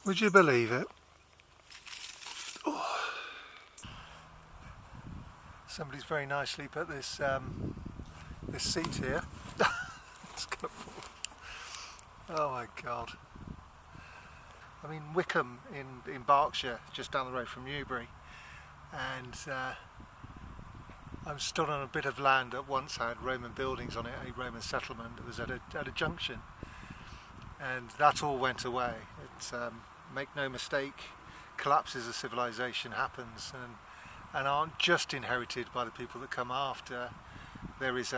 Would you believe it? Oh. Somebody's very nicely put this this seat here. It's gonna fall. Oh my god. I'm in Wickham in Berkshire, just down the road from Newbury, and I'm stood on a bit of land that once had Roman buildings on it, a Roman settlement that was at a junction, and that all went away. It's make no mistake, collapses of civilization happens and aren't just inherited by the people that come after. There is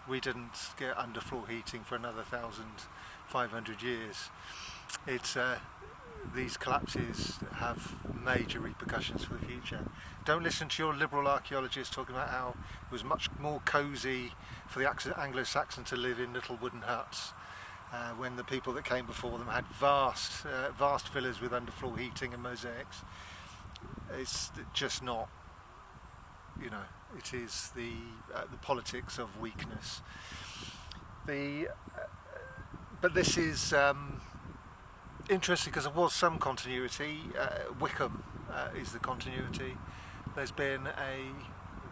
we didn't get underfloor heating for another 1,500 years. It's these collapses have major repercussions for the future. Don't listen to your liberal archaeologists talking about how it was much more cosy for the Anglo-Saxon to live in little wooden huts, when the people that came before them had vast villas with underfloor heating and mosaics. It's just not, it is the politics of weakness. But this is interesting because there was some continuity. Wickham is the continuity. There's been a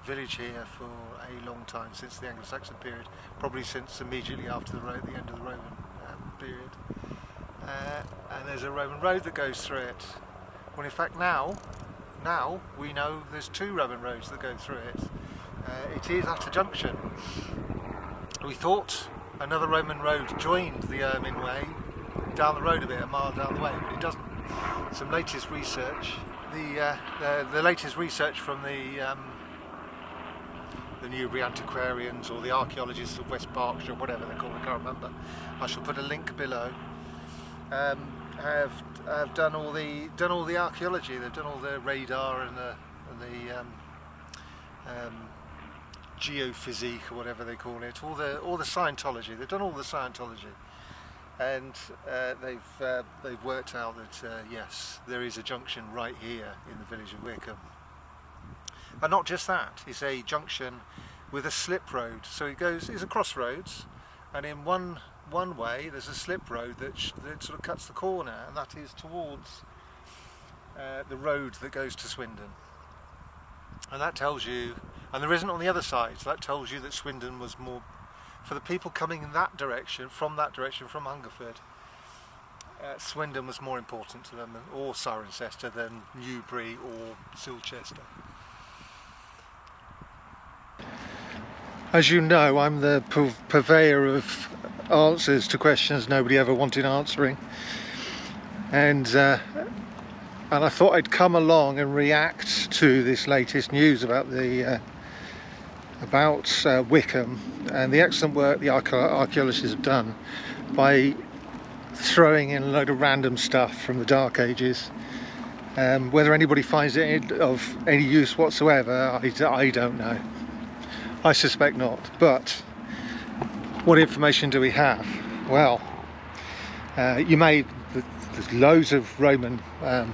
village here for a long time, since the Anglo-Saxon period, probably since immediately after the end of the Roman period. And there's a Roman road that goes through it. Well, in fact, now we know there's two Roman roads that go through it. It is at a junction. We thought another Roman road joined the Ermin Way down the road a bit, a mile down the way, but it doesn't. Some latest research, the latest research from the Newbury Antiquarians, or the Archaeologists of West Berkshire, whatever they're called, I can't remember. I shall put a link below. Have done all the archaeology. They've done all the radar and the geophysique, or whatever they call it, all the Scientology. They've done all the Scientology, and they've worked out that yes, there is a junction right here in the village of Wickham. And not just that, it's a junction with a slip road. So it's a crossroads, and in one way there's a slip road that sort of cuts the corner, and that is towards the road that goes to Swindon. And that tells you, and there isn't on the other side, so that tells you that Swindon was more, for the people coming in that direction, from Hungerford, Swindon was more important to them, or Cirencester, than Newbury or Silchester. As you know, I'm the purveyor of answers to questions nobody ever wanted answering, and I thought I'd come along and react to this latest news about Wickham and the excellent work the archaeologists have done by throwing in a load of random stuff from the Dark Ages. Whether anybody finds it of any use whatsoever, I don't know. I suspect not. But what information do we have? Well, there's loads of Roman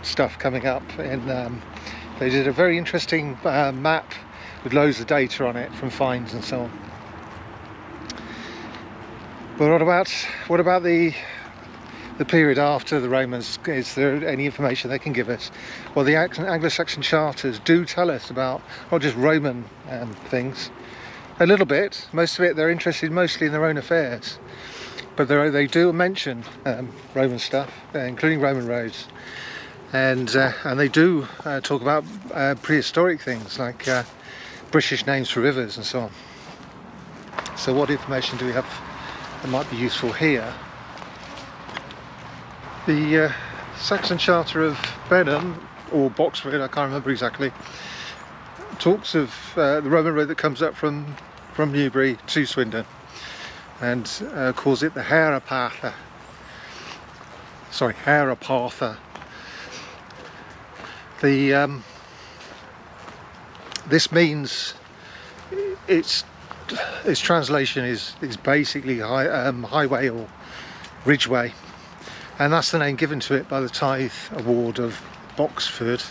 stuff coming up. They did a very interesting map with loads of data on it from finds and so on. But what about the period after the Romans? Is there any information they can give us? Well, the Anglo-Saxon charters do tell us about not just Roman things. A little bit. Most of it, they're interested mostly in their own affairs, but they do mention Roman stuff, including Roman roads, and they do talk about prehistoric things like British names for rivers and so on. So what information do we have that might be useful here? The Saxon Charter of Benham, or Boxford, I can't remember exactly, talks of the Roman road that comes up from Newbury to Swindon, and calls it the Harapatha. This means its translation is basically highway or ridgeway, and that's the name given to it by the Tithe Award of Boxford.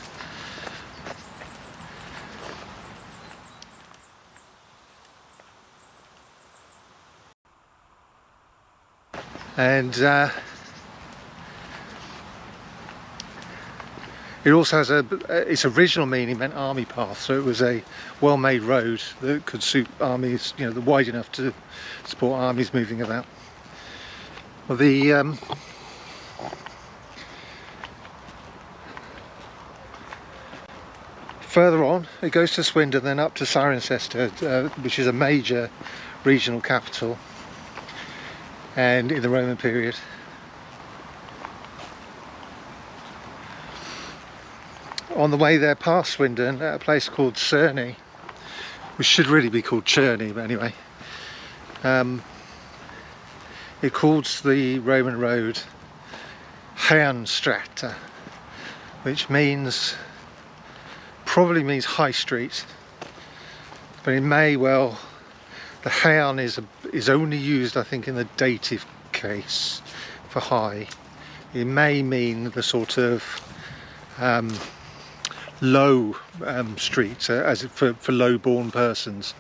And It also has its original meaning meant army path, so it was a well-made road that could suit armies, you know, wide enough to support armies moving about. Well, further on, it goes to Swindon, then up to Cirencester, which is a major regional capital, and in the Roman period. On the way there past Swindon, at a place called Cerney, which should really be called Cherney, but anyway, it calls the Roman road Heanstrata, which probably means high street, but it may well, the Hean is only used, I think, in the dative case for high. It may mean the sort of low street, as for low-born persons.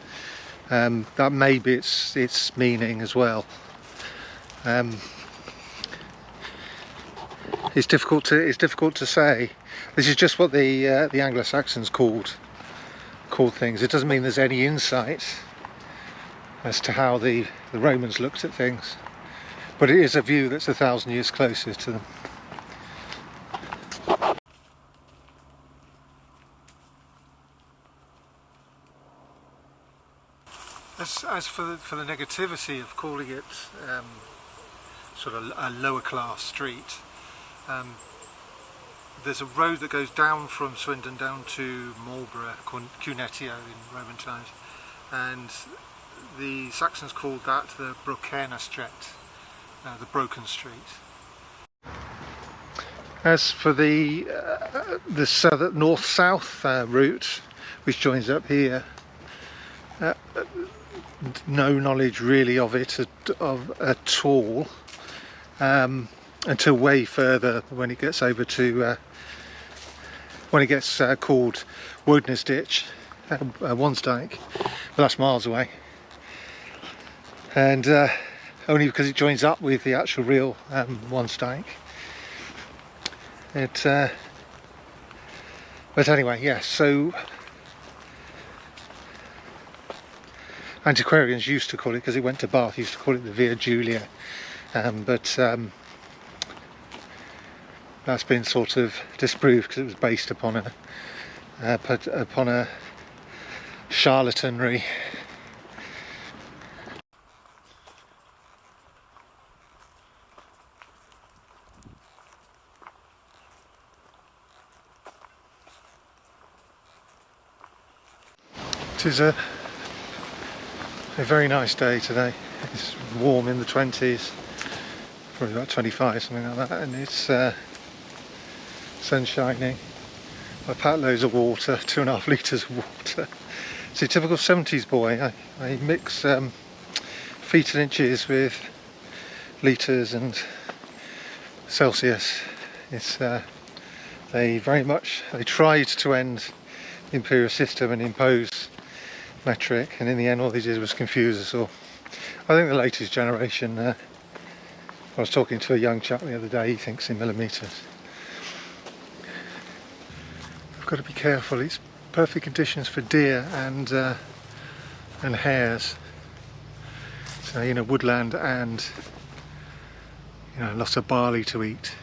That may be its meaning as well. It's difficult to say. This is just what the Anglo-Saxons called things. It doesn't mean there's any insight as to how the Romans looked at things, but it is a view that's 1,000 years closer to them. As for the negativity of calling it sort of a lower class street, there's a road that goes down from Swindon down to Marlborough, Cunetio in Roman times, and the Saxons called that the Brocena Street, the broken street. As for the southern north-south route, which joins up here, no knowledge really of it at all, until way further when it gets over to when it gets called Woden's Ditch, Wansdyke, but that's miles away, and only because it joins up with the actual real Wansdyke. But anyway, yes. So Antiquarians used to call it, because it went to Bath, used to call it the Via Julia, but that's been sort of disproved because it was based upon a charlatanry. It is a very nice day today. It's warm, in the 20s, probably about 25, something like that, and it's sun shining. I packed loads of water, 2.5 litres of water. It's a typical 70s boy. I mix feet and inches with litres and Celsius. It's they tried to end the imperial system and impose metric, and in the end all they did was confuse us all. I think the latest generation, I was talking to a young chap the other day, he thinks in millimetres. I've got to be careful. It's perfect conditions for deer and hares, so you know, woodland, and you know, lots of barley to eat.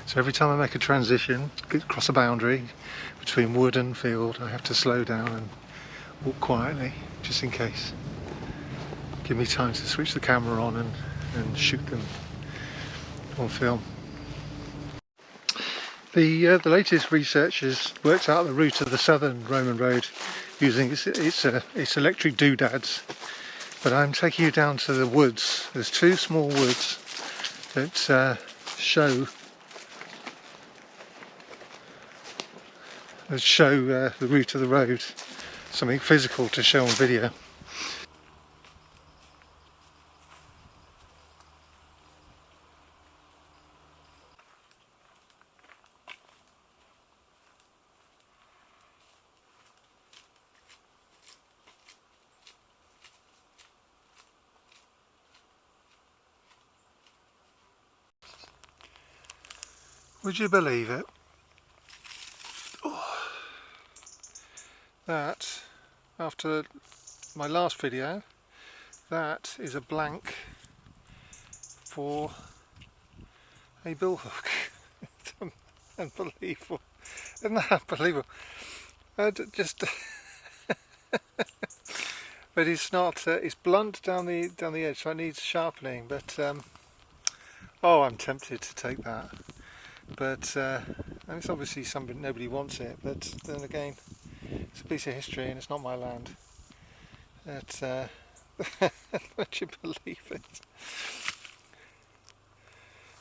So every time I make a transition, cross a boundary between wood and field, I have to slow down and walk quietly, just in case. Give me time to switch the camera on and shoot them on film. The latest research has worked out the route of the southern Roman road using its electric doodads, but I'm taking you down to the woods. There's two small woods that show the route of the road. Something physical to show on video. Would you believe it? that, after my last video, that is a blank for a billhook. It's unbelievable. Isn't that unbelievable? Just but it's not. It's blunt down the edge, so it needs sharpening. But oh, I'm tempted to take that. But and it's obviously something nobody wants it. But then again, it's a piece of history, and it's not my land. Would you believe it?